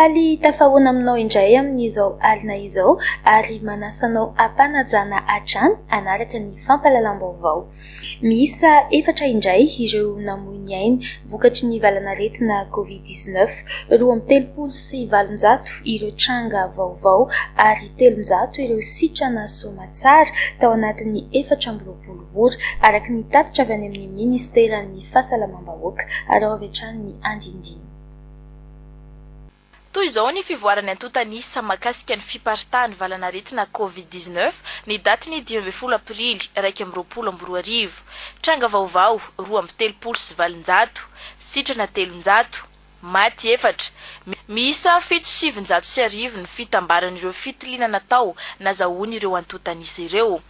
faly tafahoana aminao indray amin'izao alina izao ary manasanao ampanajana hatrany anaraka ny fampahalalam-baovao. Miisa 4 indray ireo namoy ny ainy vokatry ny valanaretina Covid-19, 2,700 ireo tranga vaovao ary 300 ireo sitrana somatsara tao anatin'ny 420 ora araka ny tatitra avy any amin'ny ministeran'ny fahasalamam-bahoaka ary ao avy hatrany ny andindiny. Toy izao ny fivoarany antotanisa mahakasika ny fiparitahan'ny valanaretina Covid-19 ny daty ny 12 aprily 2022, tranga vaovao 2,700, sitrana 300, maty 4, miisa 7,790 ny fitambaran'ireo fitiliana tao nazahoany ireo antotanisa ireo.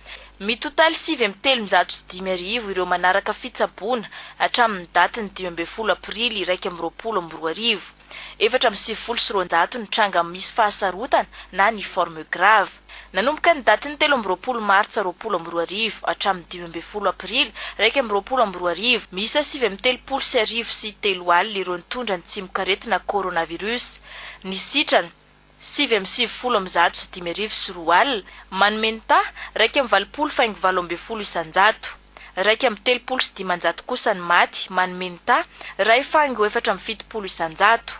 Mitotaly 7,705 ireo manaraka fitsaboana hatramin'ny daty ny 12 aprily 2022. 4,700 ny tranga misy fahasarotana na ny forme grave. Nanomboka ny daty ny 13 martsa 2022 hatramin'ny 12 aprily 2022, miisa 7,703 alina ireo nitondra ny tsimokaretina coronavirus. Ny sitrana 7,795 alina, manomenta 2,720 isanjato. 2,305 kosa ny maty, manomenta 2,470 isanjato.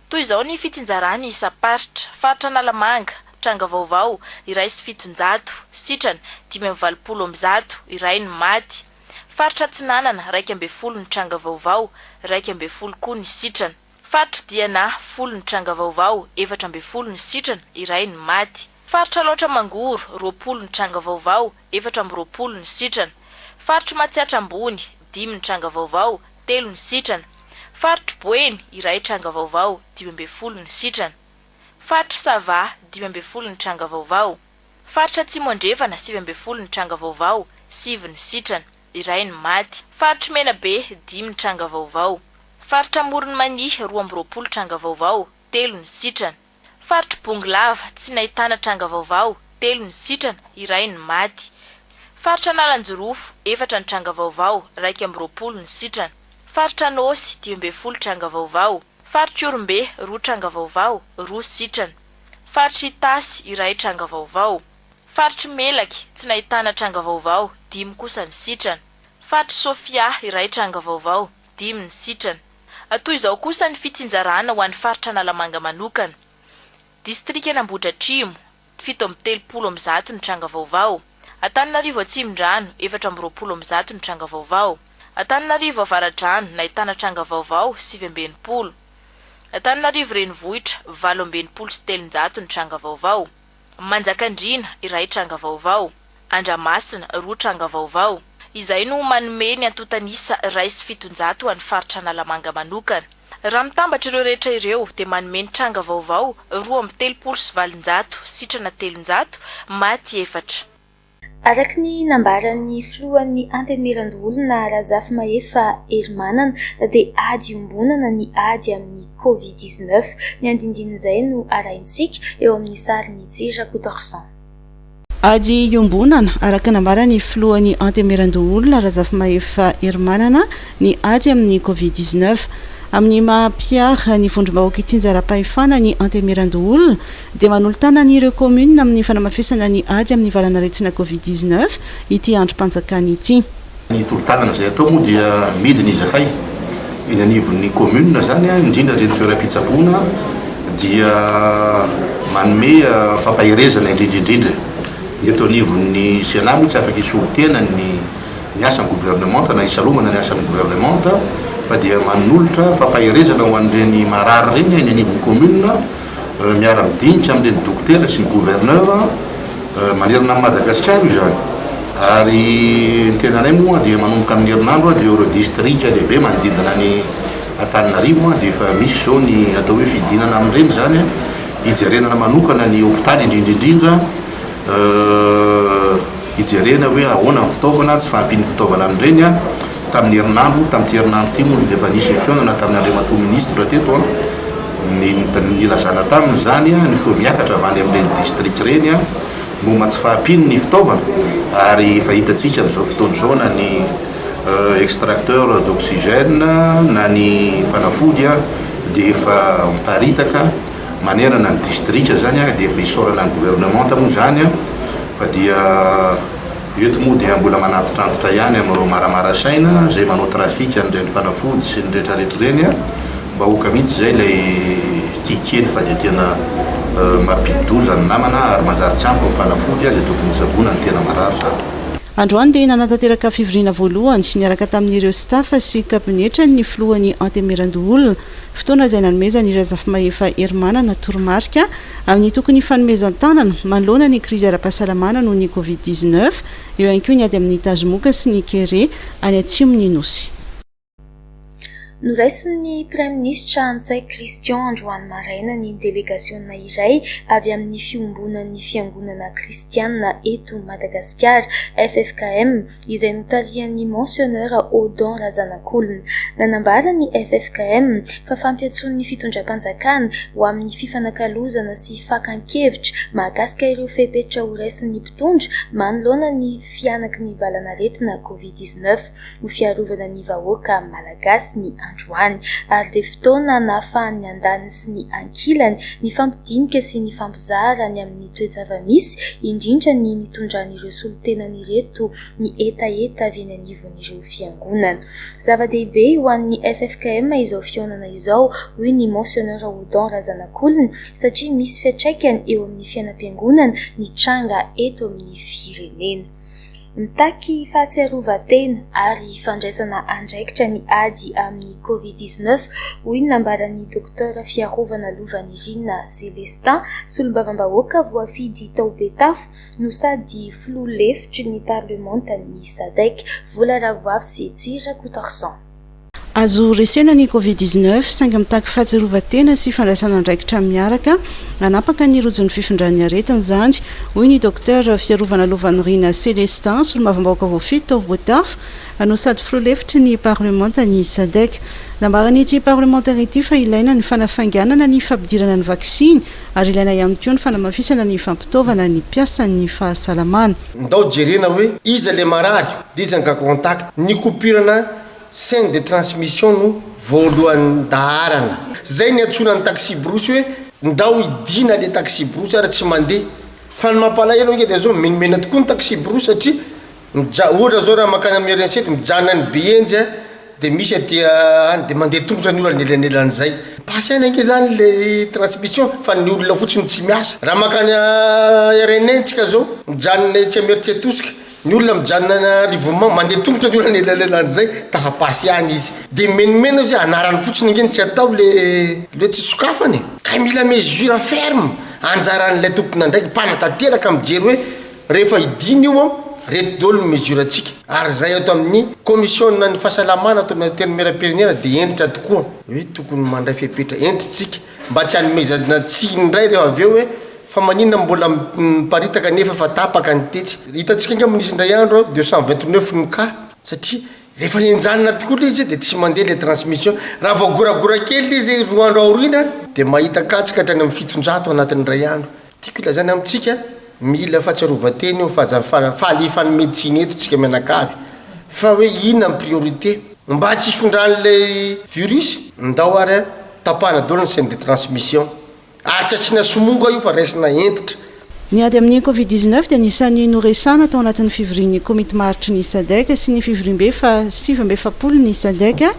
Toy izao ny fitsinjarany isa-paritra: faritra Analamanga, tranga vaovao iray sy 700, sitrana 5,700 iray ny maty. Faritra Tsinanana 2,20 ny tranga vaovao, 2,20 koa ny sitrana. Faritra Diana 10 ny tranga vaovao, 4,20 ny sitrana iray ny maty. Faritra Loatra Mangoro 20 ny tranga vaovao, 4,20 ny sitrana. Faritra Matsiatra Ambony 10 ny tranga vaovao, 3 ny sitrana. Faritra Boeny iray tranga vaovao, 12 ny sitrana. Faritra Sava 12 ny tranga vaovao. Faritra Tsimondrevana 7 ny tranga vaovao, 7 ny sitrana iray ny maty. Faritra Menabe 10 ny tranga vaovao. Faritra Moronmani 12 tranga vaovao, 3 ny sitrana. Faritra Bonglava tsy nahitana tranga vaovao, 3 ny sitrana iray ny maty. Faritra Nalanjorofo 4 ny tranga vaovao, 2,20 ny sitrana. Faritra Nosy 12 tranga vaovao. Faritra Orombe 2 tranga vaovao, 2 sitrana. Faritra Itasy iray tranga vaovao. Faritra Melaky tsy nahitana tranga vaovao, 5 kosa ny sitrana. Faritra Sofia iray tranga vaovao, 5 ny sitrana. Toy izao kosa ny fitsinjarana ho an'ny faritra Analamanga manokana. Distrika Ambohidratrimo 7,70 ny tranga vaovao. Antananarivo Atsimon-drano 4,20 ny tranga vaovao. Antananarivo Avaradrano nahitana tranga vaovao 7,20. Antananarivo Renivohitra 8,700 ny tranga vaovao. Manjakandriana iray tranga vaovao. Andramasina 2 tranga vaovao. Izay no manome ny antotanisa 700 ho an'ny faritra Analamanga manokana. Raha mitambatra ireo rehetra ireo dia manome ny tranga vaovao 2,700, sitrana 300, maty 4. Araka ny nambaran'ny filohan'ny antenimiran-dolona Razafy Maefa Hermanana dia ady iombonana ny ady amin'ny Covid-19. Ny andindin'izay no arahintsika eo amin'ny sarin'ny Jira Kotorsan. Ady iombonana araka nambaran'ny filohan'ny antenimiran-dolona Razafy Maefa Hermanana ny ady amin'ny Covid-19. Amin'ny maha-piara ny vondrom-bahoaka Tsinjaram-pahefana ny antenimiran-dolona dia manolotana n'ireo commune amin'ny fanamafisana ny ady amin'ny valanaretina Covid-19 ity androm-panjakana ity. Ny tolotanana izay atao moa dia midiny izy akay eny anivon'ny commune zany, indrindra ireny toeram-pitsaboana dia manome fampahirezana indrindrindrindra. Ny eto anivon'ny Senamo tsy afaka isorotena ny asan'ny gouvernemanta na isalomana ny asan'ny gouvernemanta, fa dia manolotra fampahirezana ho an'ireny marary reny eny anivon'ny commune, miara-midinitra amin'ireny dokotera sy ny gouverneur manerana amin'ny Madagasikara io zany. Ary ny tenanay moa dia manomboka amin'ny herinandro dia ireo district lehibe manodidina ny Antananarivo dia efa misy zao ny atao hoe fidinana amin'ireny zany, hijerenana manokana ny hôpitaly indrindrindrindra, hijerena hoe ahoana ny fitaovana, tsy fahampian'ny fitaovana amin'ireny. Tamin'ny herinandro, tamin'ity herinandro ity moa dia efa nisy fihaonana tamin'ny Andriamatoa ministre teto ny lazana taminy zany ny fo miakatra avany amin'ireny district reny momba tsy fahampiany ny fitaovana, ary efa hitantsika n'izao fotoana izao na ny extracteur d'oxygène na ny fanafody dia efa miparitaka manerana ny districta zany a dia efa isorana ny gouvernement moa zany a fa dia eto moa dia mbola manatotrantotra ihany amin'ireo maramarasaina zay manao trafika nireny fanafody sy ny rehetrarehetra reny a mba hoka mihitsy zay lay tikely fa dia tena mampidoza ny namana ary manjary tsy ampy ny fanafody a zay tokony tsabona ny tena marary zany. Androany dia nanatanteraka fivoriana voalohany niaraka tamin'ireo staff sy kabinetra ny filohan'ny Antemirandolona fotoana izay nanomezana ny Razafy Hermanana toromarika amin'ny tokony fanomezan-tanana manoloana ny krizy ara-pahasalamana noho ny Covid-19 eo ihany koa ny ady amin'ny Tazomoka sy ny Kere any atsimon'ny Nosy. Noraisin'ny Praiminisitra Antsay Christian androany maraina ny delegasiona iray avy amin'ny fiombonan'ny fiangonana kristianina eto Madagasikara FFKM izay notarihan'ny monseigneur Odon Razanakolona. Nanambara ny FFKM fa fampiatsoan'ny fitondram-panjakana ho amin'ny fifanakalozana sy fakan-kevitra mahakasika ireo fepetra ho raisin'ny mpitondra manoloana ny fianaky ny valanaretina Covid-19 ho fiarovana ny vahoaka malagasy ny androany ary dia fotoana nahafahan'ny andaniny sy ny ankilany ny fampidinika sy ny fampizara ny amin'ny toejava-misy indrindra ny nitondran'ireo solotenany reto ny etaeta avy eny anivon'ireo fiangonana. Zava-dehibe ho an'ny FFKM izao fionana izao hoy ny monseigneur Odon Razanakolona satria misy fiantraikany eo amin'ny fiainam-piangonana ny tranga eto amin'ny firenena. Mitaky fahatsiarovan-tena ary fandraisana andraikitra ny ady amin'ny Covid-19 hoy ny nambaran'ny dokotera fiarovana lovan'ny Rina Celestin solombavam-bahoaka voafidy tao Betafo no sady filoha lefitry ny parlementan'ny SADC Vola Ravoavy sy Tsira Kotarsan. Azo resena ny Covid-19 saingy mitaky fahatsiarovan-tena sy fandraisana andraikitra miaraka anapaka ny rojon'ny fifindran'ny aretina zany hoy ny dokotera fiarovana lovan'ny Rina Celestin solombavam-bahoaka voafidy tao Betafo no sady filoha lefitry ny parlementan'ny SADC. Nambarany ity parlementaire ity fa ilaina ny fanafainganana ny fampidirana ny vaksiny ary ilaina ihany koa ny fanamafisana ny fampitaovana ny piasan'ny fahasalamana. Ndao jerena hoe iza le marary dia iza nga contact ny kopirana chaîne de transmission no voalohan'ny daharana. Zay ny atsonan'ny taxi brosy hoe ndao idina le taxi brosy ary tsy mandeha fa ny mampalahelo dia zao menimena tokoa ny taxi brosy satria ohatra zao raha makany amin'ny arinsety mijanona ny Benja dia misy dia mandeha tongotra ny olona nelanelan'izay. Pasaina anke zany le transmission fa ny olona fotsiny tsy miasa. Raha makany RNN-tsika zao mijanona tsy ameritsetosika ny olona mijanona rivomang mandeha tongotra ny olona nelanelan'izay tafapasy any izy dia menimena zay anarany fotsiny ngeny tsy atao le tsy sokafany ka mila mesure ferme anjaran'ilay tompona ndraiky mpanatanteraka mijery hoe rehefa idiny io reto dolo mesure atsika ary zay ato amin'ny commission ny fahasalamana ato amin'ny termera-pirenena dia endritra tokoa hoe tokony mandray fepetra endritsika mba tsy hanomezana tsiny indray rehefa avy eo hoe fa maninona mbola miparitaka nefa fa tapaka ny tetsy. Hitantsika inga minisy indray andro 229 ny cas satria rehefa enjanona tokoa izy dia tsy mandeha le transmission. Raha voagoragora kely izy roa andro aorina dia mahita katsika hatrany amin'ny 700 anatin'ny iray andro. Tiako ilazany amintsika mila fahatsiarovan-tena io fahalifan'ny médecine eto tsika mianakavy fa hoe inona ny priorité mba tsy ifondran'le virus ndao ary tapahana dolo ny chaîne de transmission ary tsy asiana somonga io fa raisina entitra. Ny ady amin'ny Covid-19 dia nisan'ny noresana tao anatin'ny fivorian'ny komity maritry ny SADC sy ny fivoriam-be fa 7 ny SADC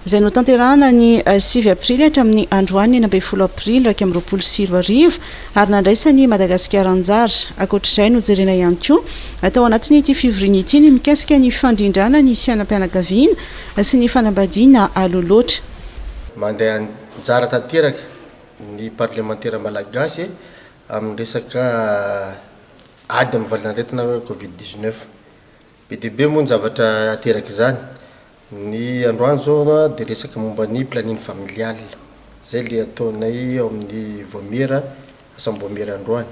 izay notanterahana ny 9 aprily hatramin'ny androany 10 aprily 2020 ary nandraisany Madagasikara anjara. Ankoatr'izay nojerena ihany koa atao anatin'ny ity fivoriana ity ny mikasika ny fandrindrana ny fianam-pianakaviana sy ny fanambadiana aloloatra. Mandray anjara tanteraka ny parlementaire malagasy amin'ny resaka ady amin'ny valanaretina Covid-19 be dia be moa ny zavatra ateraka izany. Ny androany zao dia resaka momba ny planine familial zay le ataonay ao amin'ny voamera asam-boamera androany.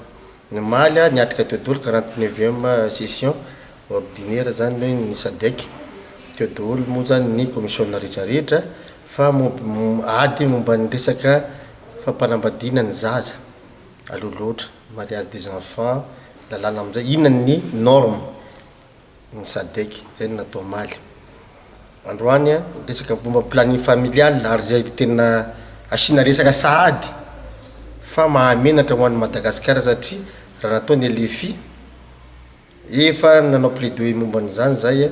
Ny maly niatrika teo daholo 49e session ordinaire zany hoe ny SADC teo daholo moa zany ny commission rehetrarehetra fa ady momba ny resaka fampanambadiana ny zaza aloloatra mariage des enfants lalàna amin'izay inona ny norme ny SADC zay no natao maly. Androany resaka momba planning familial ary zay tena asiana resaka sahady fa mahamenatra ho an'ny Madagasikara satria raha nataony Lefi efa nanao plaidoyer momba an'izany zay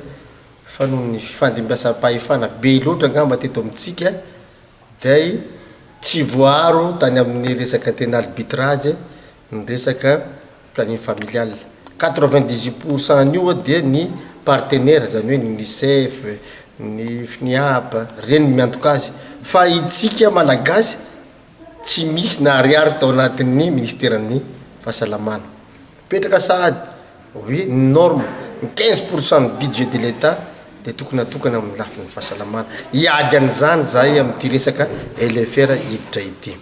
fa noho ny fifandimbiasam-pahefana be loatra angamba teto amintsika dia tsy voaro tany amin'ny resaka tena arbitrage ny resaka planning familial 98% io dia ny partenaire zany hoe ny UNICEF ny FNIAP reny miantoka azy fa itsika malagasy tsy misy na ariary tao anatin'ny ministeran'ny fahasalamana petraka sahady hoe norme 15% ny budget de l'État dia tokony atokana amin'ny lafin'ny fahasalamana iady an'izany zahay amin'ity resaka LFR hiditra ity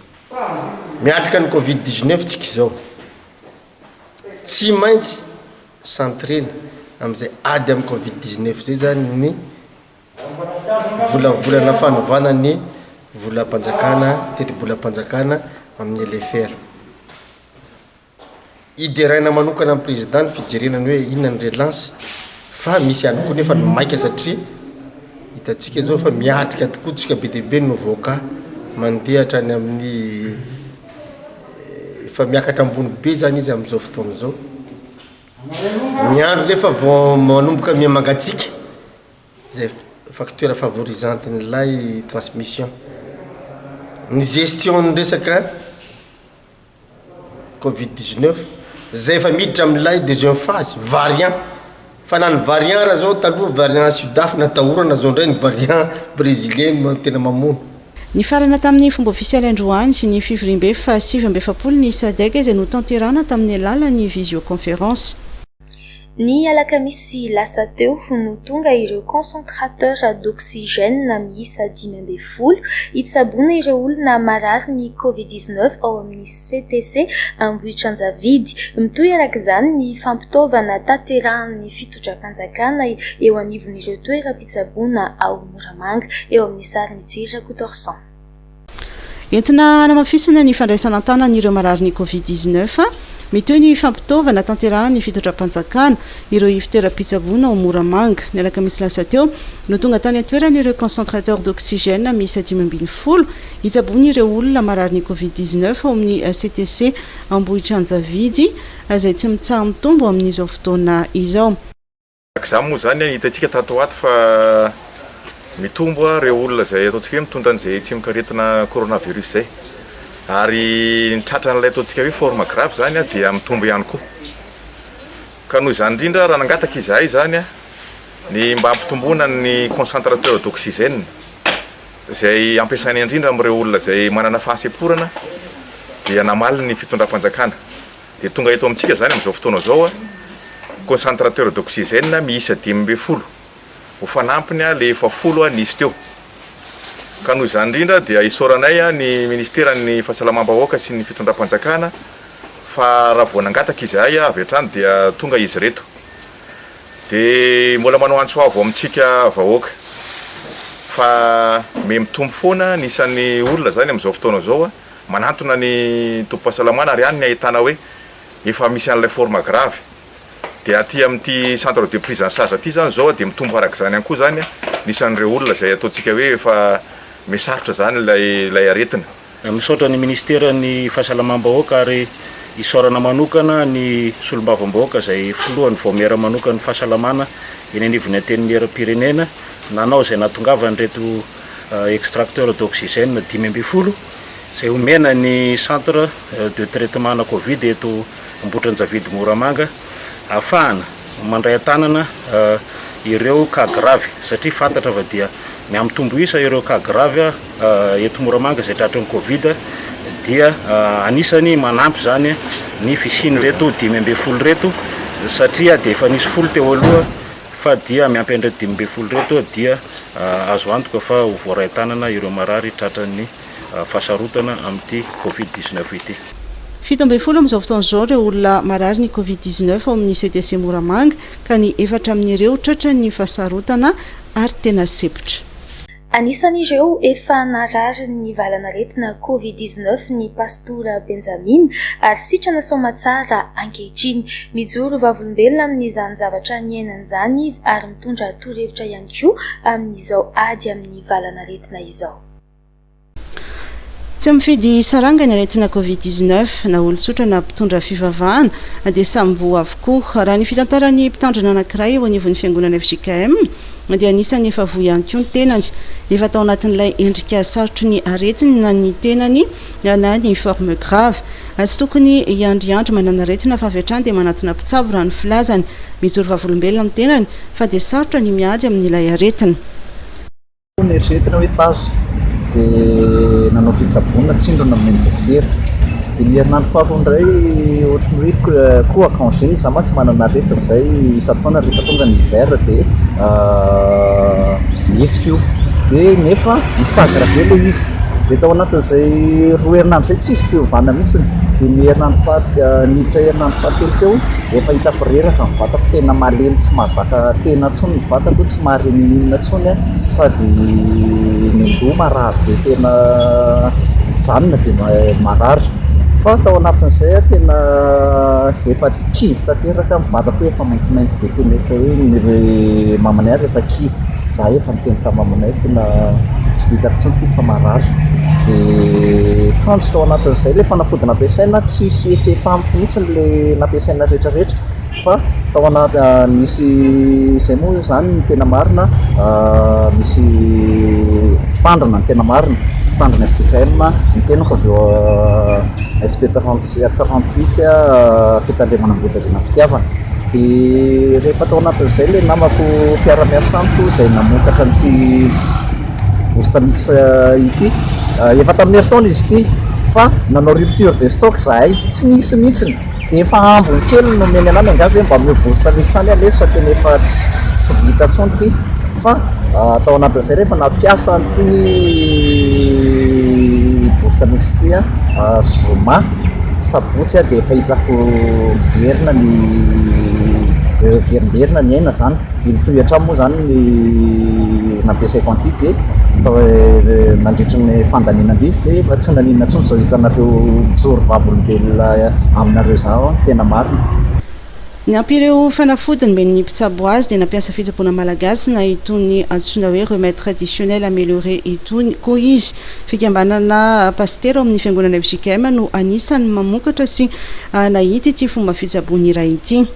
miatrika ny Covid-19 tsika izao tsy maintsy centrena amin'izay ady amin'ny Covid-19 zay zany ny volana fanovana ny volam-panjakana teti-bolam-panjakana amin'ny LFR ideraina manokana amin'ny président ny fijerenany hoe inona ny relance fa misy ihany koa nefa ny maika satria hitantsika zao fa miatrika tokoa tsika be dia be no voaka mandeha hatrany amin'ny efa miakatra ambony be zany izy amin'izao fotoana zao ny andro nefa vao manomboka miamangatsika zay facteur favorisante nylay transmission ny gestion ny resaka Covid-19 zay efa miditra amin'ilay deuxième phase variant fa na ny variant raha zao taloha variant Sudaf natahorana zao ndray ny variant brésilien no tena mamono ny farana tamin'ny fomba ofisialy androany sy ny fivoriam-be fa 7 ny sadeka izay no tanterana tamin'ny alalan'ny visioconférence ny alakamisy lasa teo no tonga ireo concentrateur d'oxygène miisa 10 hitsaboana ireo olona marary ny Covid-19 ao amin'ny CTC Ambohitrianjavidy mitoy arak'izany ny fampitaovana taterahan'ny fitondram-panjakana eo anivon'ireo toeram-pitsaboana ao Moramanga eo amin'ny sariny Tsira Kotorsan entina hanamafisana ny fandraisana tanan'ireo marary ny Covid-19 mitoy ny fampitaovana tanterahan'ny fitondram-panjakana ireo fitoeram-pitsaboana ao Moramanga ny alakamisy lasa teo no tonga tany atoeran'ireo concentrateur d'oxygène miisa 10 hitsaboana ireo olona marary ny Covid-19 ao amin'ny CTC Ambohitrianjavidy izay tsy mitsaha mitombo amin'izao fotoana izao. Za moa zany hitatsika tato ato fa mitombo ireo olona zay ataontsika hoe mitondra an'izay tsy mikaretina coronavirus zay ary ny tratran'ilay ataontsika hoe forme grave zany dia mitombo ihany koa ka noho izany indrindra raha nangataka izahay zany ny mba hampitomboana ny concentrateur d'oxygène zay ampiasainy indrindra amin'ireo olona zay manana fahaseporana dia namaly ny fitondram-panjakana dia tonga eto amintsika zany amin'izao fotoana zao concentrateur d'oxygène miisa 10 ho fanampiny le efa 10 nisy teo ka noho izany indrindra dia isoranay ny ministeran'ny fahasalamam-bahoaka sy ny fitondram-panjakana fa raha vao nangataka izahay avy hatrany dia tonga izy reto dia mbola manao antso avo amintsika vahoaka fa mitombo foana nisan'ny olona zany amin'izao fotoana zao manantona ny tompo-pahasalamana ary ihany ny ahitana hoe efa misy an'ilay forme grave dia aty amin'ity centre de prise en charge aty zany zao dia mitombo arak'izany ihany koa zany nisan'ireo olona zay ataontsika hoe efa misarotra zany lay aretina misaotra ny ministeran'ny fahasalamam-bahoaka ary isorana manokana ny solombavam-bahoaka zay filohany vao miara manokana ny fahasalamana eny anivony anteny miaram-pirenena nanao zay natongavany reto extracteur d'oxygène 10 zay omena ny centre de traitement na Covid eto Ambohitrianjavidy Moramanga ahafahana mandray an-tanana ireo cas grave satria fantatra fa dia miamitombo isa ireo cas grave eto Moramanga zay tratran'ny Covid dia anisany manampy zany ny fisiny reto 10 reto satria dia efa nisy 10 teo aloha fa dia miampy andreto 10 reto dia azo antoka fa ho voaray tanana ireo marary tratran'ny fahasarotana amin'ity Covid-19 ity. 17 amin'izao fotoana izao ireo olona marary ny Covid-19 ao amin'ny CTC Moramanga ka ny 4 amin'ireo tratran'ny fahasarotana ary tena sepotra. Anisan'ireo efa narary ny valanaretina Covid-19 ny pastora Benjamin ary sitrana somatsara ankehitriny mijoro vavolombelona amin'izany zavatra niainan'izany izy ary mitondra torohevitra ihany koa amin'izao ady amin'ny valanaretina izao. tsy mifidy saranga ny aretina covid-19 na olon-tsotra na mpitondra fivavahana dia sambo avokoa raha ny fitantaran'ny mpitandrina anankiray eo anivon'ny fiangonana FJKM dia anisany efa voy ihany koa ny tenany efa tao anatin'ilay endrika sarotry ny aretina na ny tenany na ny forme grave tsy tokony iandriandry manana aretina fa avy hatrany dia manatona mpitsabo raha ny filazany mijoro vavolombelona ny tenany fa dia sarotra ny miady amin'ilay aretina eritreretina hoe tazo dia nanao fitsaboana tsindrona amin'ny dokotera dia ny herinandro faharoa indray ohatrany hoe koa congé za ma tsy manana aretina izay isataona rehefa tonga ny hiver dia mihetsika io dia nefa misagra be ilay izy dia tao anatin'izay roa herinandro izay tsisy mpiovana mihitsiny dia ny herinandro niditra herinandro fahatelo teo efa hitapireraka ny vatako tena malemy tsy mahazaka tena ntsony ny vatako tsy mahareninina ntsony sady nyndoha marary dia tena janona dia marary fa tao anatin'izay tena efa kivy tanteraka vatako efa maintimainty be tena efa hoe ny mamanay ary efa kivy za efa nyteny tamamanay tena tsy vitako ntsony ty fa marary dia kanjo tao anatin'izay le fanafody nampiasaina tsisy effet tampoka mihitsy le nampiasaina rehetrarehetra fa tao anaty misy izay moa zany ny tena marina misy mpitandrina ny tena marina mpitandrina FJKM ny tenako avy eo SP 38 fitandremanam-bodariana fitiavana dia rehefa tao anatin'izay le namako mpiara-miasa amiko izay namokatra n'ity Ostamix ity efa tamin'ny herintaona izy ity fa nanao rupture de stock zahay tsy nisy mihitsiny dia efa ambony kely no meny anany angavy hoe mba mio Ostamix any aleso fa tena efa tsy vita ntsony ity fa tao anatin'izay rehefa nampiasa n'ity Ostamix ity zoma sabotsy dia efa hitako verina ny verimberina ny aina zany dia nitohatra moa zany ny nampiasaiko an'ity dia mandritry ny fandaninana izy dia efa tsy naninona ntsony zao hitanareo mijoro vavolombelona aminareo zao tena marina ny ampireo fanafodiny men'ny mpitsabo azy dia nampiasa fitsaboana malagasy na itony antsoina hoe remède traditionnel amélioré itony koa izy fikambanana pastera amin'ny fiangonana FJKM no anisany mamokatra sy nahita ity fomba fitsaboana iray ity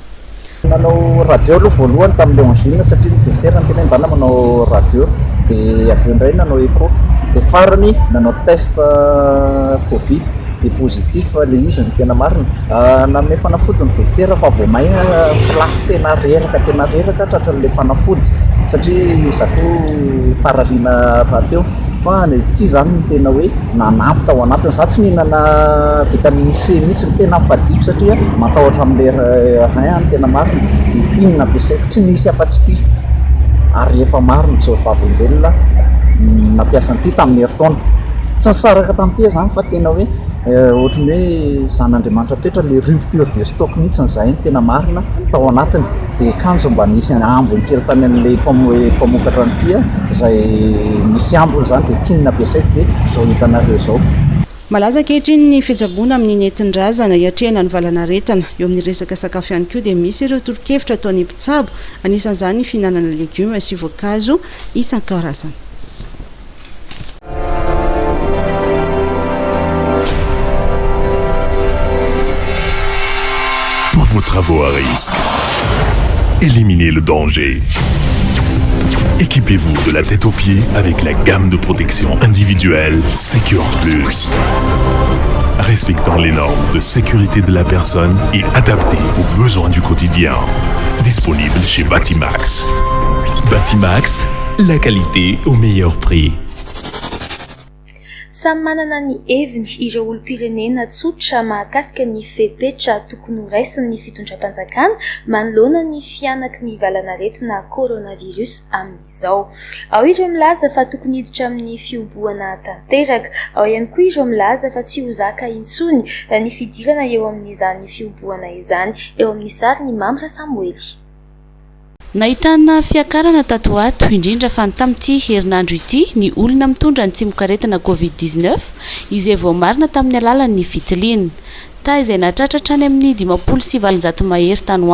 nanao radio aloha voalohany tamin'ilay angine satria ny dokotera ny tena indana manao radio dia avy eo indray nanao écho dia farany nanao test covid dia positif le izy ny tena marina nanome fanafody ny dokotera fa vao may flasy tena reraka tratran'ilay fanafody satria izako farariana raha teo fa ty zany ny tena hoe nanampy tao anatiny za tsy mihinana vitamine C mihitsy ny tena fadiko satria matahotra amin'ilay rein ny tena marina dia ty ny nampiasaiko tsy nisy afa-tsy ty ary efa maro mijoro vavolombelona nampiasa an'ity tamin'ny herintaona tsy nisaraka tamin'ity zany fa tena hoe ohatrany hoe zan'Andriamanitra toetra le rupture de stock mihitsy n'izay ny tena marina tao anatiny dia kanjo mba nisy ambony kely tany amin'ilay mpamokatra n'ity izay misy ambony zany dia tiany nampiasaiko dia zao hitanareo zao malaza ankehitriny ny fitsaboana amin'ny nentin-drazana hiatrehana ny valanaretana eo amin'ny resaka sakafo ihany koa dia misy ireo torohevitra ataon'ny mpitsabo anisan'izany ny fihinanana legioma sy voankazo isan-karazany Pour vos travaux à risque, éliminez le danger. Équipez-vous de la tête aux pieds avec la gamme de protection individuelle Secure Plus. Respectant les normes de sécurité de la personne et adaptée aux besoins du quotidien. Disponible chez Batimax. Batimax, la qualité au meilleur prix. Samy manana ny heviny ireo olom-pirenena tsotra mahakasika ny fepetra tokony ho raisin'ny fitondram-panjakana manoloana ny fianaky ny valanaretina coronavirus amin'izao. Ao ireo milaza fa tokony hiditra amin'ny fioboana tanteraka, ao ihany koa ireo milaza fa tsy ho zaka intsony ny fidirana eo amin'izany fioboana izany. Eo amin'ny sary ny Mamra Samuely. Nahitana fiakarana tato ato indrindra fa tamin'ity herinandro ity ny olona mitondra ny tsimokaretina covid-19 izay vao marina tamin'ny alalan'ny fitiliana. Ta izay natratratra any amin'ny 570 mahery tany ho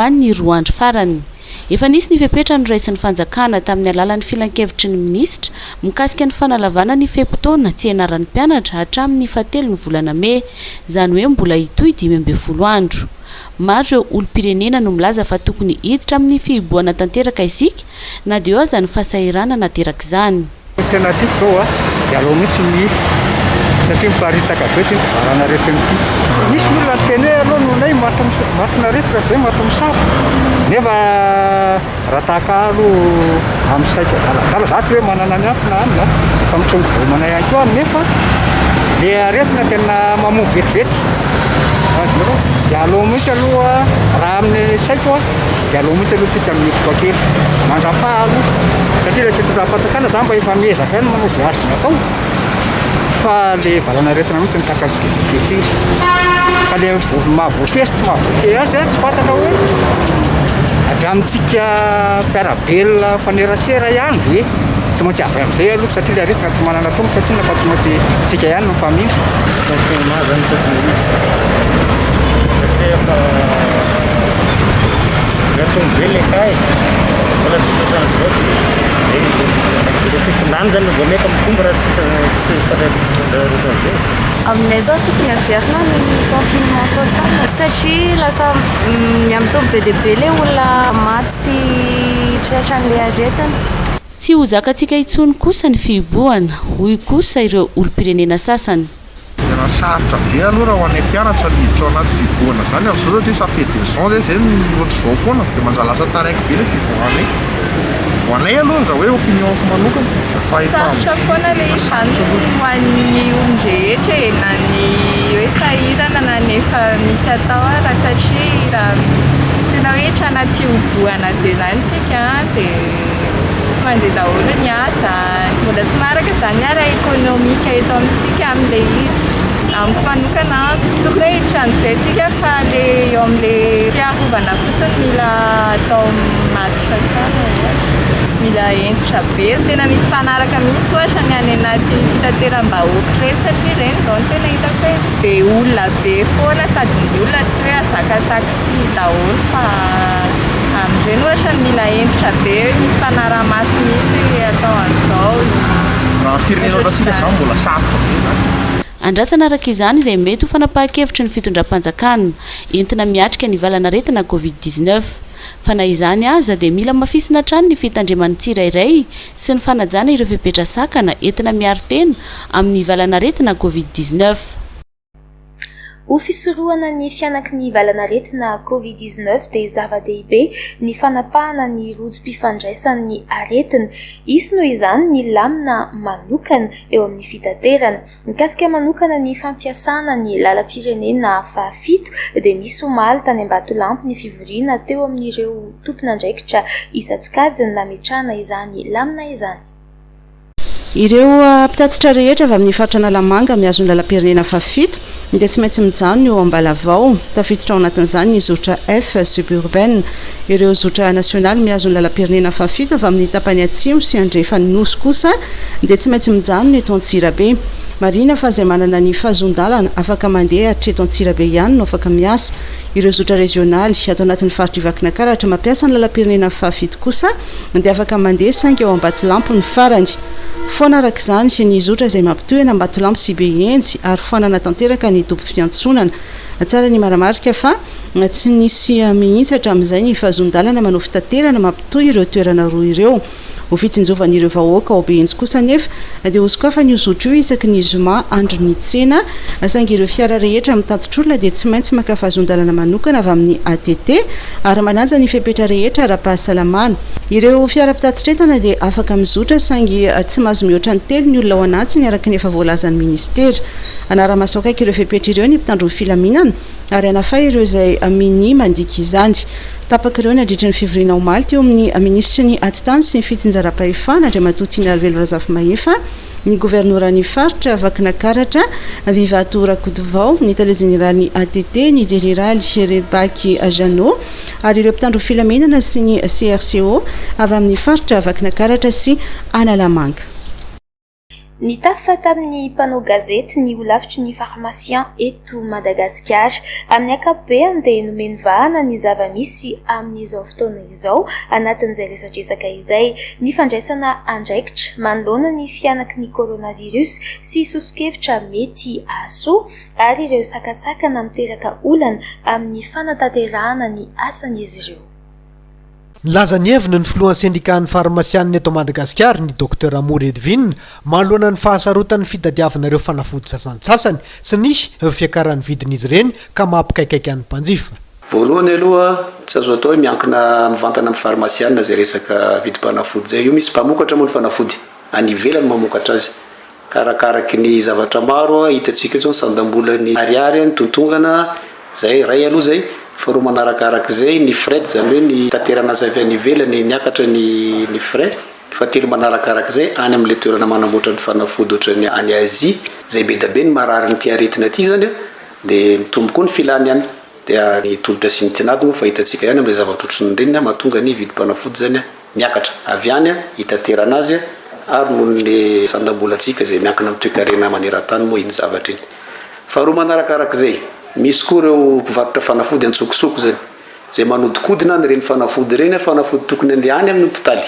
an'ny 2 andro farany. efa nisy ny fepetra ny raisin'ny fanjakana tamin'ny alalan'ny filan-kevitry ny minisitra mikasika ny fanalavana ny fepotona tsy ianaran'ny mpianatra hatramin'ny 7 ny volana May, izany hoe mbola hitoy 12 andro. Maro ireo olom-pirenena no milaza fa tokony hiditra amin'ny fihiboana tanteraka isika na dia eo aza ny fahasairana nateraka izany. Tena tiako zao dia aleo mihitsy mihity satria miparitaka be tsy varana retina ity. Misy olona teny hoe aloha nonay matina retina zay maty misapa nefa raha tahaka aloha amin'ny saika daladala za tsy hoe manana ny afina anina fa mitsombomanay ihany koa nefa le aretina tena mamoa vetivety dia aloha mihitsy aloha raha amin'ny saiko dia aloha mihitsy aloha tsika mihitoka kely mandrapaha aloha satria le fitondram-patsakana za mba efa miezaka ihany manao izay azony atao fa le valana retina mihitsy mitakasika vetivety fa le mahavoafesy tsy mahavoafehy azy tsy fantatra hoe avy amintsika mpiarabelona fanerasera ihany ve tsy maintsy avy amin'izay aloha satria le aretina tsy manana tongotra tsina fa tsy maintsy tsika ihany no famindra mazany tokony satria fa ratsony be le kay mbola tsy fantan'izao zay le fifinany zany vao meka mikomba raha tsy fantan'izay. Aminay zao tokony averina ny confinement total satria lasa miamitombo be dia be le olona maty tratran'le aretina. Tsy ho zakantsika intsony kosa ny fihiboana, hoy kosa ireo olom-pirenena sasany. Tena sarotra be aloha raha ho anay mpianatra miditra ao anaty fihiboana zany amin'izao zao ça fait 2 ans zay ohatr'izao foana dia manjalasa taraiky be le fihiboanay. Ho anay aloha raha hoe opinionko manokana sarotra foana le izany ho an'ny olon-drehetra na ny hoe sahirana na ny efa misy atao ara satria raha tena hoe hitra anaty fihiboana be zany tsika dia tsy mandeha daholo ny asa mbola tsy maraka izany ara ekonomika eto amintsika amin'le izy amiko manokana sokra hiditra amin'izay tsika fa le eo amin'le fiarovana fotsiny mila atao matotra tsara mila entitra be tena misy mpanaraka mihitsy ohatra ny any anaty fitateram-bahoaka ireny satria ireny izao no tena hitako hoe be olona be foana sady ny olona tsy hoe azaka taksi daholo fa amin'ireny ohatra ny mila entitra be misy mpanara-maso mihitsy atao an'izao raha firenena atsika izany mbola sarotra be andrasana araka izany izay mety ho fanapahan-kevitry ny fitondram-panjakana entina miatrika ny valana retina COVID-19 fa na izany aza dia mila mafisina hatrany ny fitandremany tsirairay sy ny fanajana ireo fepetra sakana entina miaro tena amin'ny valana retina COVID-19. Ho fisorohana ny fianaky ny valana retina COVID-19 dia zava-dehibe ny fanapahana ny rojo-pifandraisan'ny aretina. Isy noho izany ny lamina manokana eo amin'ny fitaterana. Mikasika manokana ny fampiasana ny lalam-pirenena fahafito dia nisy omaly tany Ambatolampy ny fivoriana teo amin'ireo tompon'andraikitra Isatsikajiny nametrahana izany lamina izany. Ireo mpitatitra rehetra avy amin'ny faritra Analamanga miazo ny lalam-pirenena fahafito dia tsy maintsy mijanona eo Ambalavao tafiditra ao anatin'izany ny zotra F suburbaine. Ireo zotra nasionaly miazo ny lalam-pirenena fahafito avy amin'ny tapany atsimo sy andrefany nosy kosa dia tsy maintsy mijanona eto Antsirabe. Marina fa izay manana ny fahazon-dalana afaka mandeha hatreto Antsirabe ihany no afaka miasa. Ireo zotra regionaly ato anatin'ny faritra Ivakinankaratra mampiasa ny lalam-pirenena fahafito kosa dia afaka mandeha saingy ao Ambatolampy ny farany. Foana araka izany sy ny zotra izay mampitohana Ambatolampy sy Behenjy ary foanana tanteraka ny tompy fiantsonana. Tsara ny maramarika fa tsy nisy mihitsy hatramin'izay ny fahazon-dalana manao fitaterana mampitohy ireo toerana roa ireo. Ho fitsinjovan'ireo vahoaka ao Behenjy kosa nefa dia hozy fa ny zotra io isaky ny zoma andro ny tsena saingy ireo fiara rehetra mitatitra olona dia tsy maintsy maka fahazon-dalana manokana avy amin'ny ATT ary mananja ny fepetra rehetra ara-pahasalamana. Ireo fiara mpitatitra entana dia afaka mizotra saingy tsy mahazo mihoatra ny telo ny olona ao anatiny araka ny efa voalazan'ny ministera. Anara-maso akaiky ireo fepetra ireo ny mpitandro ny filaminana ary anafay ireo izay mini mandika izany. Tapaka ireo nadritra ny fivoriana omaly teo amin'ny ministra ny atitany sy ny fitsinjaram-pahefana Andriamatoa Tianarivelo Razafimahefà, ny governoran'ny faritra Vakinankaratra Vivato Rakotovao, ny tale jeneraly ATT, ny jeneraly Sherebaki Jano ary ireo mpitandro filamenana sy ny CRCO avy amin'ny faritra Vakinankaratra sy Analamanga. Nitafa tamin'ny mpanao gazety ny holavitry ny pharmacien eto Madagasikara. Amin'ny ankapobeny dia nomeny vahana ny zava-misy amin'izao fotoana izao anatin'izay resadresaka izay. Ny fandraisana andraikitra manoloana ny fianaky ny coronavirus sy sosokevitra mety ahasoa ary ireo sakatsakana miteraka olana amin'ny fanatanterahana ny asan'izy ireo. Nilaza ny heviny ny filohan'ny sendikaan'ny farmasianina eto Madagasikara ny Dr Amour Edvin manoloana ny fahasarotan'ny fitadiavanareo fanafody sasantsasany sy ny fiakaran'ny vidin'izy ireny ka mampikaikaiky an'ny mpanjifa. Voalohany aloha tsy azo atao hoe miankina mivantana amin'ny farmasianina zay resaka vidim-panafody zay. Io misy mpamokatra moa ny fanafody, any ivelany mamokatra azy. Karakaraky ny zavatra maro hitantsika zao sandam-bolany ariary ny tontongana zay ray aloha zay. Faharoa manarakarak'izay ny frais zany hoe ny taterana azy avy any ivelany niakatra ny frais. Fahatelo manarakarak'izay any amin'ilay toerana manamboatra ny fanafody ohatrany any Azia zay be da be ny marary ny aretina aty zany dia mitombo koa ny filany any dia ny tolotra sy ny tinady moa fa hitantsika ihany amin'ilay zavatra ohatrany ireny mahatonga ny vidim-panafody zany niakatra avy any hitaterana azy ary noho ny sandam-bolantsika zay miankina amin'ny toe-karena maneran-tany moa iny zavatra iny. Faharoa manarakarak'izay misy koa ireo mpivarotra fanafody antsokosoko zany zay manodikodina ny reny fanafody reny fanafody tokony andeha any amin'ny hopitaly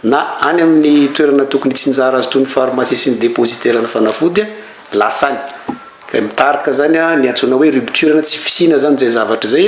na any amin'ny toerana tokony tsinjara azy toy ny pharmacie sy ny dépositaire ny fanafody lasany ka mitarika zany ny antsoina hoe rupture tsy fisina zany zay zavatra zay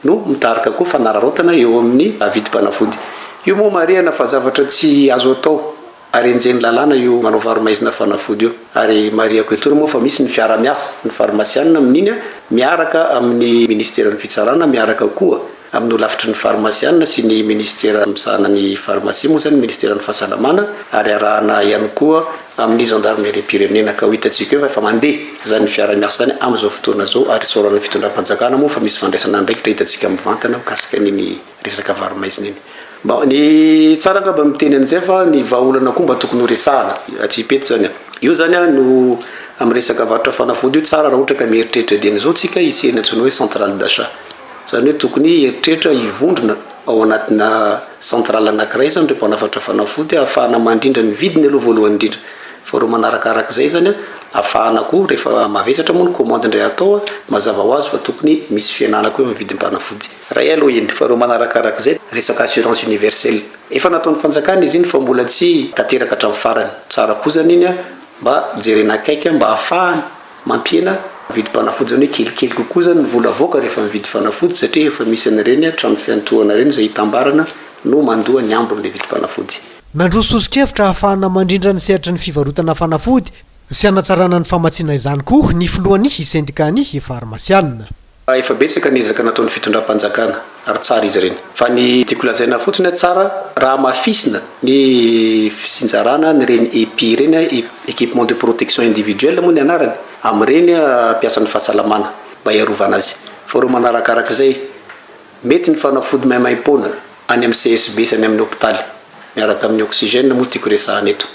no mitarika koa fanararotana eo amin'ny vidim-panafody. Io moa marihana fa zavatra tsy azo atao ary enjeny lalàna io manao varomaizina fanafody io ary mariako eto moa fa misy ny fiara-miasa ny farmasianina amin'iny miaraka amin'ny ministera ny fitsarana miaraka koa amin'ny olafitry ny farmasianina sy ny ministera misahana ny farmasia moa zany ministera ny fahasalamana ary arahana ihany koa amin'ny gendarmerie pirenena ka ho hitantsika eo fa mandeha zany ny fiara-miasa zany amin'izao fotoana zao ary soran'ny fitondram-panjakana moa fa misy fandraisana andraikitra hitantsika mivantana mikasika ny resaka varomaizina iny. Ny tsara ngamba miteny an'izay fa ny vahaolana koa mba tokony ho resahana atsipeto zany io zany no amin'ny resaka varotra fanafody io tsara raha ohatra ka mieritreritra dia n'izao tsika isena antsoina hoe centrale d'achat zany hoe tokony eritreritra hivondrona ao anatina centrale anankiray zany ireo mpanafatra fanafody ahafahana mandrindra ny vidiny aloha voalohany indrindra. Faharoa manarakarak'izay zany ahafahana koa rehefa mavesatra moa ny commande indray atao mazava ho azy fa tokony misy fianana koa amin'ny vidim-panafody. Ray aloha iny. Faharoa manarakarak'izay resaka assurance universelle efa nataon'ny fanjakana izy iny fa mbola tsy tateraka hatramin'ny farany. Tsara koa zany iny mba jerena akaiky mba ahafahana mampiena vidim-panafody zany hoe kelikely kokoa zany ny vola avoaka rehefa mividy fanafody satria efa misy an'ireny trano fiantohana ireny zay hitambarana no mandoa ny ambon'ilay vidim-panafody. Nandrososo-kevitra ahafahana mandrindra ny sehatra ny fivarotana fanafody sy hanatsarana ny famatsiana izany koa ny filohany sendikany farmasianina. Efa betsaka ny ezaka nataon'ny fitondram-panjakana ary tsara izy ireny. Fa ny tiako lazaina fotsiny tsara raha mafisina ny fisinjarana ny reny EPI reny équipement de protection individuelle moa ny anarany amin'ireny ampiasan'ny fahasalamana mba hiarovana azy. Faharoa manarakarak'izay mety ny fanafody maimaimpona any amin'ny CSB sy any amin'ny hopitaly miaraka amin'ny oxygène moa tiako resahana eto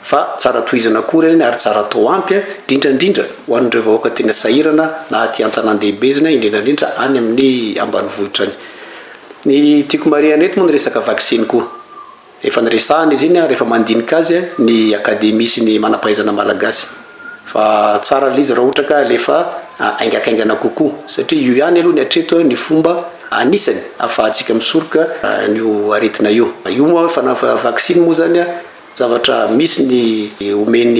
fa tsara tohizana koa reny ary tsara atao ampy indrindrandrindra ho an'ireo vahoaka tena sahirana na aty an-tanàn-dehibe zany indrindrandrindra any amin'ny ambanivohitra any. Ny tiako marihana eto moa ny resaka vaksiny koa efa niresahana izy iny rehefa mandinika azy ny akademia sy ny manam-pahaizana malagasy fa tsara lizy raha ohatra ka lefa aingakaingana kokoa satria io ihany aloha ny atreto ny fomba anisany ahafahantsika misoroka nyo aretina io. Io moa fa vaksiny moa zany zavatra misy ny omeny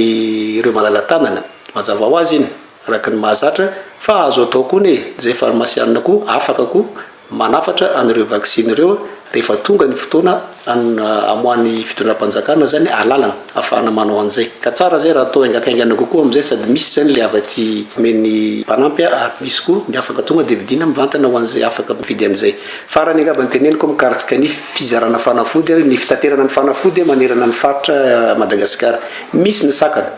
ireo malala-tanana mazava ho azy iny araka ny mahazatra fa azo atao koa ny zay farmasianina koa afaka koa manafatra an'ireo vaksiny ireo rehefa tonga ny fotoana amoan'ny fitondram-panjakana zany alalana ahafahana manao an'izay ka tsara zay raha atao aingakaingana kokoa amin'izay sady misy zany le avaty omeny mpanampy ary misy koa ny afaka tonga dia vidina mivantana ho an'izay afaka mividy an'izay. Farany angamba ny teneniko mikarotsika ny fizarana fanafody ny fitaterana ny fanafody manerana ny faritra Madagasikara misy ny sakana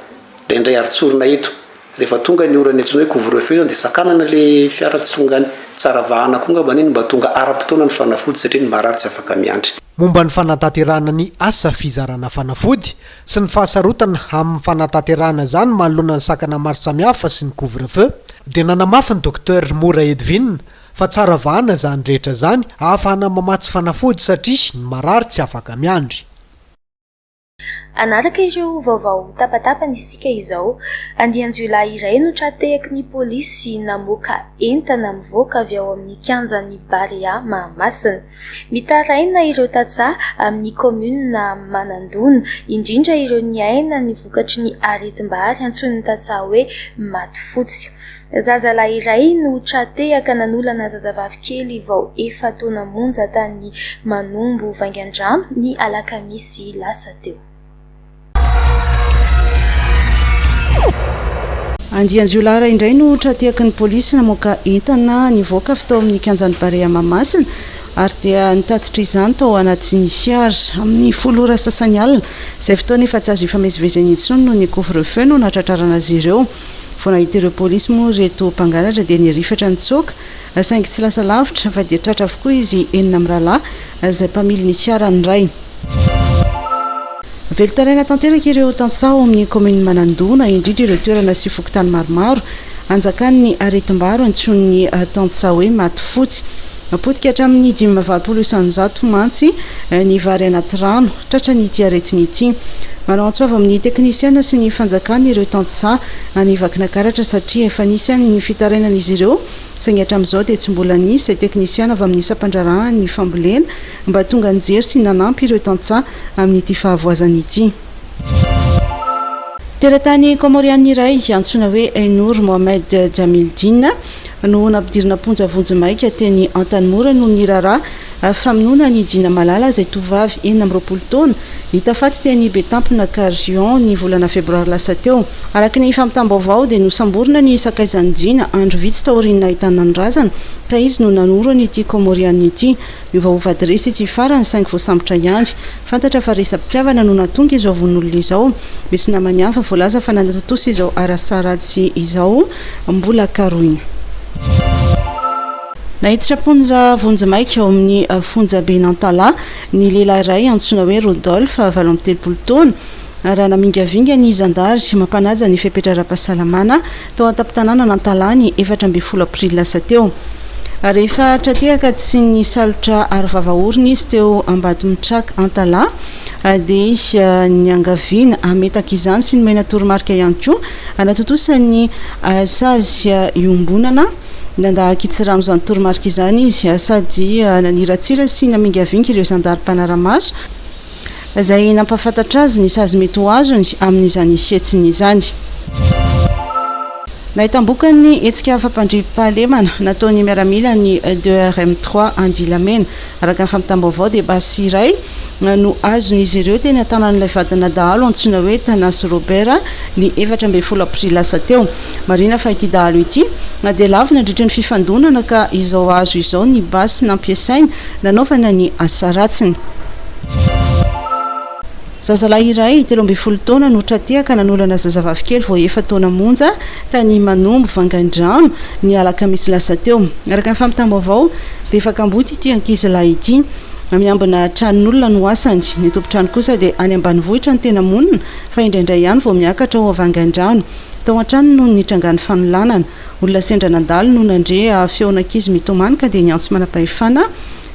indray aritsorina eto rehefa tonga ny orany antsoina hoe couvre-feu zany dia sakanana le fiara tsy tongany tsara vahana koa ngamba niny mba tonga ara-potoana ny fanafody satria ny marary tsy afaka miandry. Momba ny fanatanterahana ny asa fizarana fanafody sy ny fahasarotana amin'ny fanatanterahana zany manoloana ny sakana maro samihafa sy ny couvre-feu dia nanamafy ny Dr Amour Edvin fa tsara vahana zany rehetra zany ahafahana mamatsy fanafody satria ny marary tsy afaka miandry. Anaraka ireo vaovao tapatapana isika izao. Andian-jiolahy iray no tratehaky ny polisy namoaka entana mivoaka avy ao amin'ny kianjan'ny Barea Mahamasina. Mitaraina ireo tantsaha amin'ny komuna Manandona, indrindra ireo niaina ny vokatry ny aretim-bary antsoin'ny tantsaha hoe maty fotsy. Zazalahy iray no tratehaka nanolana zazavavy kely vao efa taona monja tany Manombo Vaingandrano ny alakamisy lasa teo. Andian-jiolahy indray no tratehaky ny polisy namoaka entana nivoaka avy tao amin'ny kianjan'ny Barea Mahamasina ary dia nitatitra izany tao anatin'ny fiara amin'ny 10 ora sasany alina izay fotoana efa tsy azo ifamezivezeny intsony noho ny couvre-feu no natratrarana azy ireo. Vao nahita ireo polisy moa reto mpangalatra dia nirifatra nitsoaka saingy tsy lasa lavitra fa dia tratra avokoa izy enina amin'ny rahalahy izay mpamily ny fiara ny ray. Velotaraina tanteraka ireo tantsaha amin'ny komuna Manandona, indrindra ireo toerana sy fokotany maromaro anjakan'ny aretim-bary antsoin'ny tantsaha hoe maty fotsy. Apotika hatramin'ny 5,900 mantsy ny vary anaty rano tratra n'ity aretiny ity. Manao antsoava amin'ny teknisiana sy ny fanjakana ireo tantsaha anivakina karatra satria efa nisy ny fitarainan'izy ireo saingy hatramin'izao dia tsy mbola nisy teknisiana avy amin'ny sampandrarahana ny fambolena mba tonga nijery sy nanampy ireo tantsaha amin'ity fahavoazana ity. Teratany Komoriana iray antsoina hoe Ainur Mohamed Jamildine no nampidirina ponja vonjimaika teny Antanimora no nirara famonoana ny Dina Malala izay tovavy 20 taona hitafaty teny Betampona Cargion ny volana febroary lasa teo. Araka ny fampitam-baovao dia nosamborina ny sakaizan'ny Dina andro vitsy taoriana ahitana ny razana ka izy no nanorana ity Komoriana ity. Iovaova adresy tsy farany saingy voasambotra ihany. Fantatra fa resam-pitiavana no natonga izao von'olona izao. Misy namany hafa voalaza fa nanatotosa izao arasaratsy izao mbola karoina. Nahitatra ponja vonjimaika ao amin'ny fonja Benantala ny lehilahy iray antsoina hoe Rodolphe 23 taona raha namingavinga ny zandary mampanaja ny fepetra-ara-pahasalamana tao an-tampon-tanàna Nantalany 14 aprily lasa teo. Rehefa tratehaka tsy ny salotra arovava-orona izy teo Ambatomitraka Antala dia ny angaviana ametaka izany sy nomena toromarika ihany koa anatotosa ny sazy iombonana nandahaka itsirano izany toromarika izany izy sady naniratsira sy namingavinga ireo zandary-panaramaso izay nampafantatra azy ny sazy mety ho azony amin'izany fihetsiny izany. Nahitambokany hetsika fampandriam-pahalemana nataony miaramila ny 2RM3 Andilamena. Araka ny fampitam-baovao dia basy iray no azon'izy ireo teny an-tanan'ilay vadina dahalo antsoina hoe Tanasy Robert ny 14 aprily lasa teo. Marina fa ity dahalo ity dia lavo nandritra ny fifandonana ka izao azo izao ny basy nampiasainy nanaovana ny asa ratsiny. Zazalahy iray 13 taona no tratehaka nanolana zazavavy kely vao efa taona monja tany Manombo Vaingandrano ny alakamisy lasa teo. Araka ny fampitam-baovao dia efa kamboty ity ankizilahy ity. Miambina tranon'olona no asany. Ny tompo-trano kosa dia any ambanivohitra ny tena monina fa indraindray ihany vao miakatra ao Vaingandrano. Tao an-trano no nitrangany fanolanana. Olona sendra nandalo no nandre feon'ankizy mitomanika dia niantso manam-pahefana.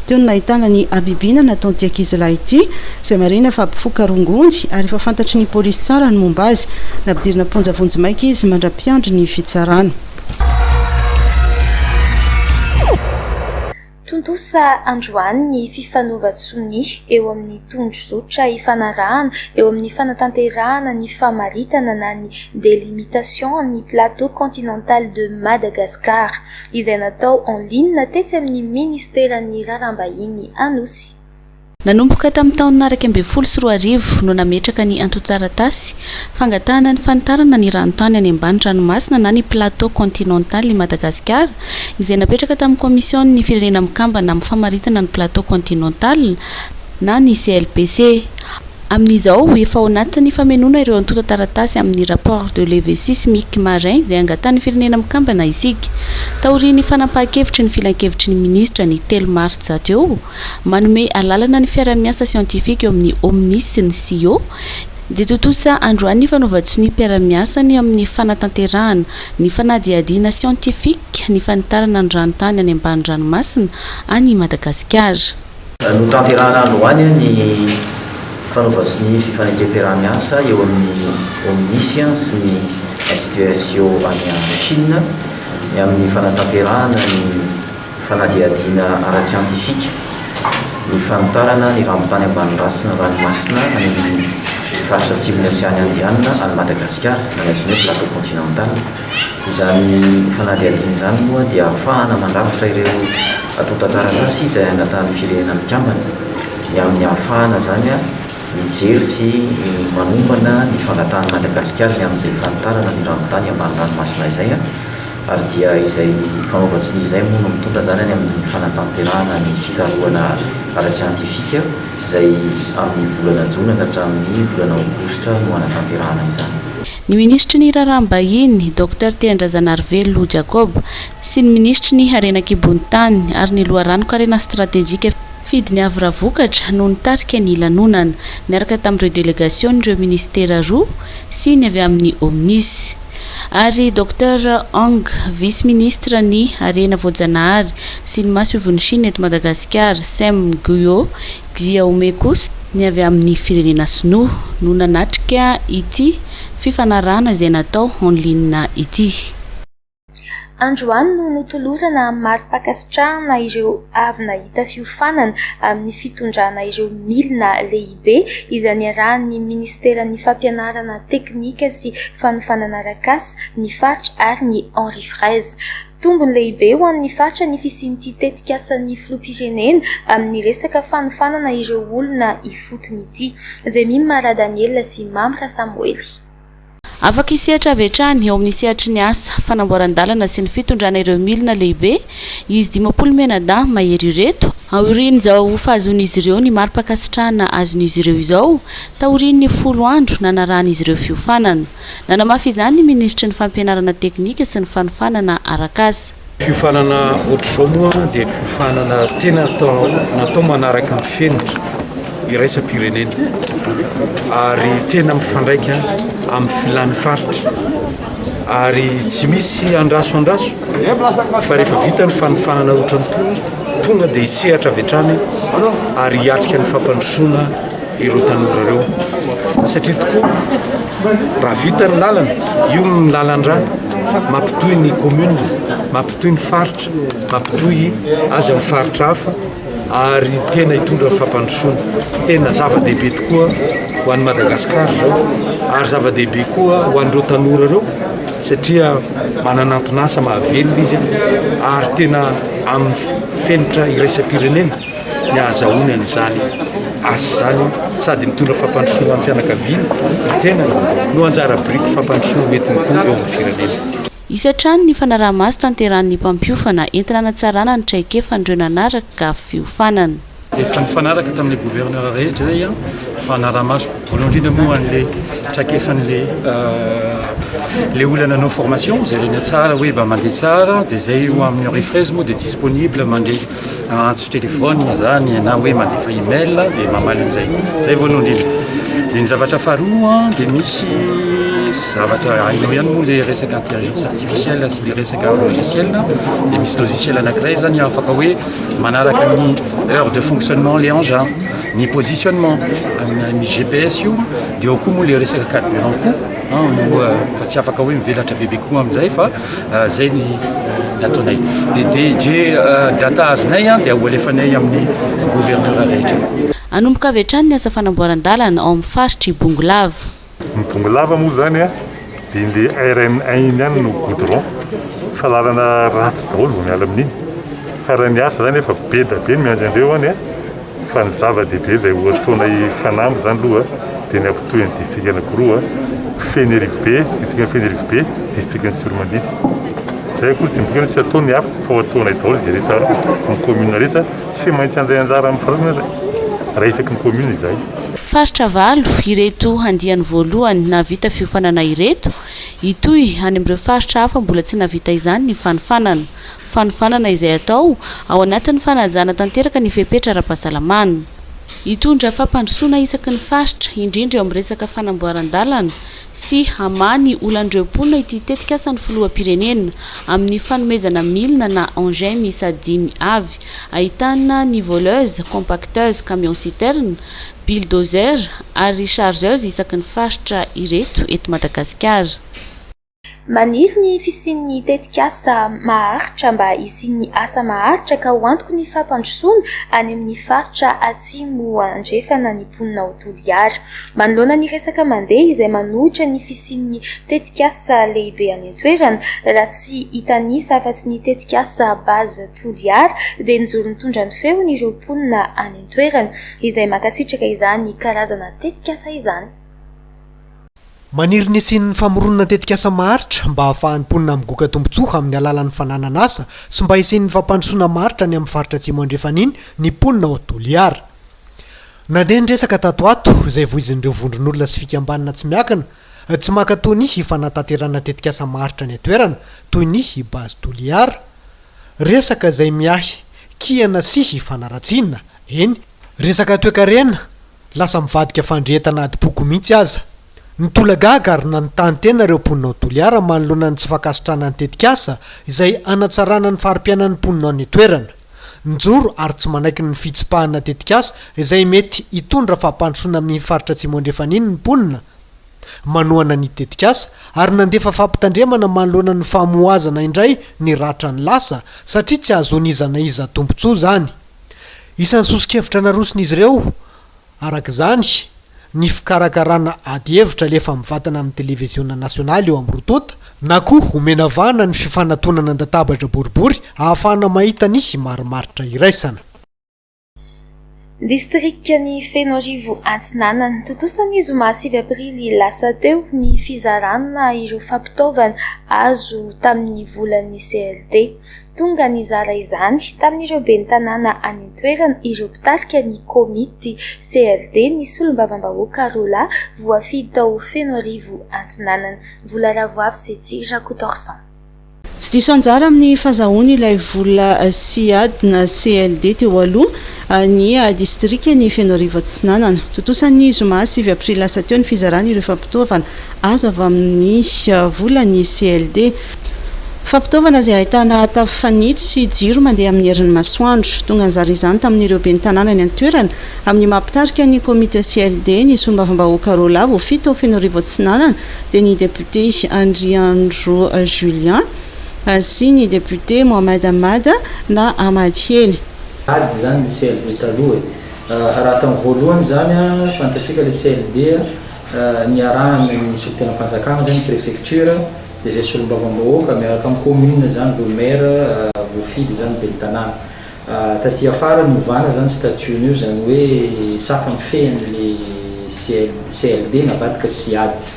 Teo nahitana ny abibina nataon'ity ankizilahy ity izay marina fa mpifoka rongondy ary efa fantatry ny polisy tsara ny momba azy. Nampidirina ponja vonjimaika izy mandra-piandry ny fitsarana. Tontosa androany ny fifanovan-tsony eo amin'ny tondro-zotra ifanarahana eo amin'ny fanatanterahana ny famaritana na ny délimitation ny plateau continental de Madagascar izay natao en ligne tetsy amin'ny ministeran'ny raharaham-bahiny Anosy. Nanomboka tamin'ny taona 2014 no nametraka ny antotaratasy fangatahana ny fanitarana ny ranotany any ambany-ranomasina na ny plateau continental i Madagascar izay napetraka tamin'ny komision ny firenena mikambana amin'ny famaritana ny plateau continental na ny CLPC. Amin'izao efa ao anatin'ny famenona ireo antotaratasy amin'ny rapport de levée sismique marin izay angatan'ny firenena mikambana isika. Taorian'ny fanapahan-kevitry ny filan-kevitry ny ministra ny 3 Martsa teo manome alalana ny fiara-miasa siantifika eo amin'ny OMNIS sy ny CEO dia totosa androany ny fanaovan-tsony mpiara-miasa ny amin'ny fanatanterahana ny fanadiadiana siantifika ny fanitarana ny ranotany any ambany-ranomasina any Madagasikara. No tanterahana androany ny fanaovatsy ny fifanekam-piarahamiasa eo amin'ny omnisy sy ny institution any Chine ny amin'ny fanatanterahana ny fanadiadiana ara-tsiantifika ny fanotarana ny rambotany ambanidrasina ranomasina any amin'ny faritra atsimo Oseany Indiana any Madagasikara na ny plateau continental. Izany fanadiadiana izany moa dia ahafahana mandrafitra ireo atontataratasy izay anatan'ny firenena mikambana ny amin'ny ahafahana zany mijery sy manombana ny fangatahany Madagasikara ny amin'izay fanotarana ny rambotany ambany ranomasina izay ary dia izay fanaovatsy ny izay moa no mitondra zany any amin'ny fanatanterahana ny fikarohana ara-tsiantifika izay amin'ny volana jona hatramin'ny volana aogositra no anatanterahana izany. Ny ministry ny raharaham-bahiny Dr Tendrazanarvelo Jacob sy ny ministry ny Harena Kibonitany ary ny loharano-karena stratégique fidiny avy vokatra no nitarika ny lanonana niaraka tamin'ireo délégation ireo ministera roa sy ny avy amin'ny omnisy. Ary Dr Ang vice-ministre ny Harena Voajanahary sy ny Masoviny Chine eto Madagasikara Sem Guyo Xiaomei kosa ny avy amin'ny firenena sinoa no nanatrika ity fifanarahana izay natao en ligne ity. Androany no notolorana mari-pakasitrahana ireo avy nahita fiofanana amin'ny fitondrana ireo milina lehibe izay niarahan'ny ministeran'ny fampianarana teknika sy fanofanana arak'asa ny faritra ary ny Henri Fraise. Tombony lehibe ho an'ny faritra ny fisian'ity tetikasan'ny filoham-pirenena amin'ny resaka fanofanana ireo olona ifotony ity. Jemim Mara Daniel sy Mamra Samuel. Afaka isehatra avy hatrany eo amin'ny sehatry ny asa fanamboaran-dalana sy ny fitondrana ireo milina lehibe izy 10 menada mahery ireto aoriany izao fahazon'izy ireo ny mari-pakasitrahana azon'izy ireo izao taoriany 10 andro nanarahan'izy ireo fiofanana. Nanamafy izany ny ministry ny fampianarana teknika sy ny fanofanana arak'asa. Fiofanana ohatr'izao moa dia fiofanana tena natao manaraka ny fenitra iraisam-pirenena ary tena mifandraika amin'ny filany faritra ary tsy misy andraso fa rehefa vita ny fanofanana ohatran'ny tonga dia isehatra avy hatrany ary hiatrika ny fampandrosoana ireo tanora ireo satria tokoa raha vita ny lalana io ny lalan-drà mampitohy ny commune mampitohy ny faritra mampitohy azy amin'ny faritra hafa ary tena hitondra fampandrosoana tena zava-dehibe tokoa ho an'ny Madagasikara zao ary zava-dehibe koa ho an'ireo tanora ireo satria mananantonasa mahavelona izy ary tena amin'ny fenitra iraisam-pirenena ny ahazahoany an'izany asa zany sady mitondra fampandrosoana amin'ny fianakaviana tena no anjara biriky fampandrosoana entiny koa eo amin'ny firenena. Isatrany ny fanaraha-maso tanterahan'ny mpampiofana entina hanatsarana ny traikefan'ireo nanaraka fiofanana. Efa nifanaraka tamin'ny gouverneur rehetra zay fanaraha-maso voalohany indrindra moa an'ilay traikefan'ilay le olana nanao formation zay reny tsara hoe mba mandeha tsara dia zay ho amin'ny Henri Fraise moa dia disponible mandeha antso téléphone zany na hoe mandefa email dia mamaly an'izay zay voalohany indrindra. Dia ny zavatra faharoa dia misy zavatra hainao ihany moa le resaka intelligence artificielle sy le resaka logiciel dia misy logiciel anankiray zany afaka hoe manaraka ny heure de fonctionnement le engin ny positionnement misy GPS io dia ao koa moa le resaka carburant koa fa tsy afaka hoe mivelatra bebe koa amin'izay fa zay ny nataonay dia DG data azinay dia hoalefanay amin'ny gouverneur rehetra. Anomboka avy hatrany ny asa fanamboaran-dalana ao amin'ny faritra Bongolava. Ny Bongolava moa zany dia le RN1 ihany no goudron fa lalana ratsy daholo vao miala amin'iny fa raha ny asa zany efa be da be miandry andreo any fa ny zava-dehibe zay ataonay fanamby zany aloha dia ny ampitohy ny district anankiroa Fenerife B, district Fenerife B, district Tsoromandity. Zay koa tsy mbokany tsy ataony hafa fa ataonay daholo zay rehetra ny commune rehetra tsy maintsy anday anjara amin'ny farana raha isaky ny commune izay. Faritra valo ireto handiany voalohany navita fiofanana ireto itoy any amin'ireo faritra hafa mbola tsy navita izany ny fanofanana izay atao ao anatin'ny fanajana tanteraka ny fepetra ara-pahasalamana. hitondra fampandrosoana isaky ny faritra indrindra eo amin'ny resaka fanamboaran-dalana sy hamany olandreo mponina ity tetikasan'ny filoham-pirenena amin'ny fanomezana milina na engin miisa 10 avy ahitana ny voleuse, compacteuse, camion citerne, bulldozer ary chargeuse isaky ny faritra ireto eto Madagasikara. Maniry ny fisian'ny tetikasa maharitra mba isian'ny asa maharitra ka ho antoky ny fampandrosoana any amin'ny faritra atsimo andrefana ny mponina ho Toliara. Manoloana ny resaka mandeha izay manohitra ny fisian'ny tetikasa lehibe any an-toerana raha tsy hitanisa afa-tsy ny tetikasa base Toliara dia nijoro nitondra ny feony ireo mponina any an-toerana izay makasitraka izany karazana tetikasa izany. Maniry ny asian'ny famoronana tetikasa maharitra mba ahafahan'ny mponina migoka tombotsoa amin'ny alalan'ny fananana asa sy mba isian'ny fampandrosoana maharitra ny amin'ny faritra atsimo andrefaniny ny mponina ao Toliara. Nandeha ny resaka tatoato izay voizin'ireo vondron'olona sy fikambanana tsy miakina tsy maka-toa ny fanataterana tetikasa maharitra ny atoerana toy ny base Toliara. Resaka izay miahy kiana sy fanaratsiana, eny resaka toe-karena lasa mivadika fandrehetana adi-poko mihitsy aza. Nitolagaga ary nanontany tena ireo mponina ao Toliara manoloana ny tsy fakasitrana ny tetikasa izay anatsarana ny fari-piainan'ny mponina any atoerana. Nijoro ary tsy manaiky ny fitsipahana tetikasa izay mety hitondra fampandrosoana amin'ny faritra atsimo andrefaniny ny mponina manohana ny tetikasa ary nandefa fampitandremana manoloana ny famoazana indray ny ratra ny lasa satria tsy azonizana iza tombotsoa zany. Isan'ny sosikevitra narosony izy ireo arak'izany ny fikarakarana ady hevitra lefa mivatana amin'ny televiziona nasionaly eo amin'ny Rotota na koa homena vahana ny fifanantonana andatabatra boribory ahafahana mahita ny marimaritra iraisana. Distriktan'ny Fenorivo Antsinanana totosany zoma 5 aprily lasa teo ny fizarana ireo fampitaovana azo tamin'ny volan'ny CLD. Tonga nizara izany tamin'ireo ben'ny tanàna any an-toerana ireo mpitarika ny komity CLD ny solombavam-bahoaka rola voafidy tao Fenorivo Antsinanana. Vola ravoavy Setsy Rakotorsan. Tsy diso anjara amin'ny fahazahoana ilay vola siadina CLD teo aloha ny distriktan'ny Fenorivo Antsinanana. Totosan'ny zoma 5 aprily lasa teo ny fizarana ireo fampitaovana azo avy amin'ny volan'ny CLD. Fampitaovana izay ahitana tafo fanitso sy jiro mandeha amin'ny herin'ny masoandro. Tonga anjara izany tamin'ireo ben'ny tanàna any an-toerana amin'ny mampitarika ny komité CLD ny solombavam-bahoaka rola voafidy tao Fenorivo Antsinanana dia ny député Andriandro Julien sy ny député Mohamed Amada na Amady Hely. Ady zany ny CLD taloha raha tamin'ny voalohany zany fantatsika le CLD niarahana ny solotenam-panjakana zany préfecture dia zay solombavam-bahoaka miaraka amin'ny commune zany le maire voafidy zany ben'ny tanàna. Taty afara novana zany statut-nio zany hoe sapany fehan'le CLD navadika siady.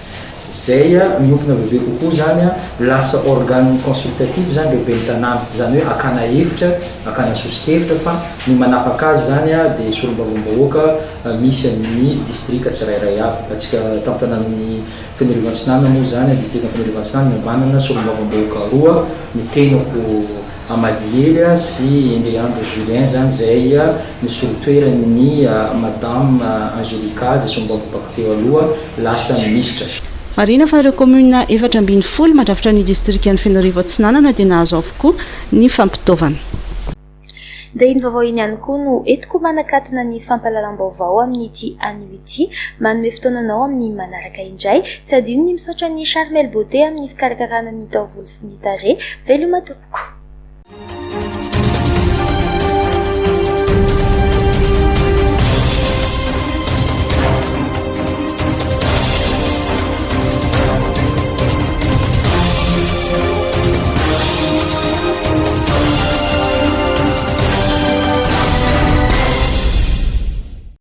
Zay miompina bebe kokoa zany lasa organe consultatif zany le ben'ny tanàna zany hoe akana hevitra akana sosikevitra fa ny manapaka azy zany dia solombavam-bahoaka misy amin'ny distrika tsirairay avy. Atsika tamin'ny tanànan'ny Fenorivo Antsinanana moa zany distriktan'ny Fenorivo Antsinanana manana solombavam-bahoaka roa ny tenako Amady Hely sy Andriandro Julien zany zay nisolitoeran'ny madame Angelica zay solombavam-bahoaka teo aloha lasa ministra. Marina fa ireo komuna 440 mandrafitra ny distriktan'ny Fenorivo Antsinanana dia nahazo avokoa ny fampitaovana. Dia iny vaovao iny ihany koa no entiko manakatona ny fampahalalam-baovao amin'ity anio ity manome fotoananao amin'ny manaraka indray tsy adino ny misaotra ny Charmel Beauté amin'ny fikarakarana ny taovolo sy ny tarehy. Veloma tompoko.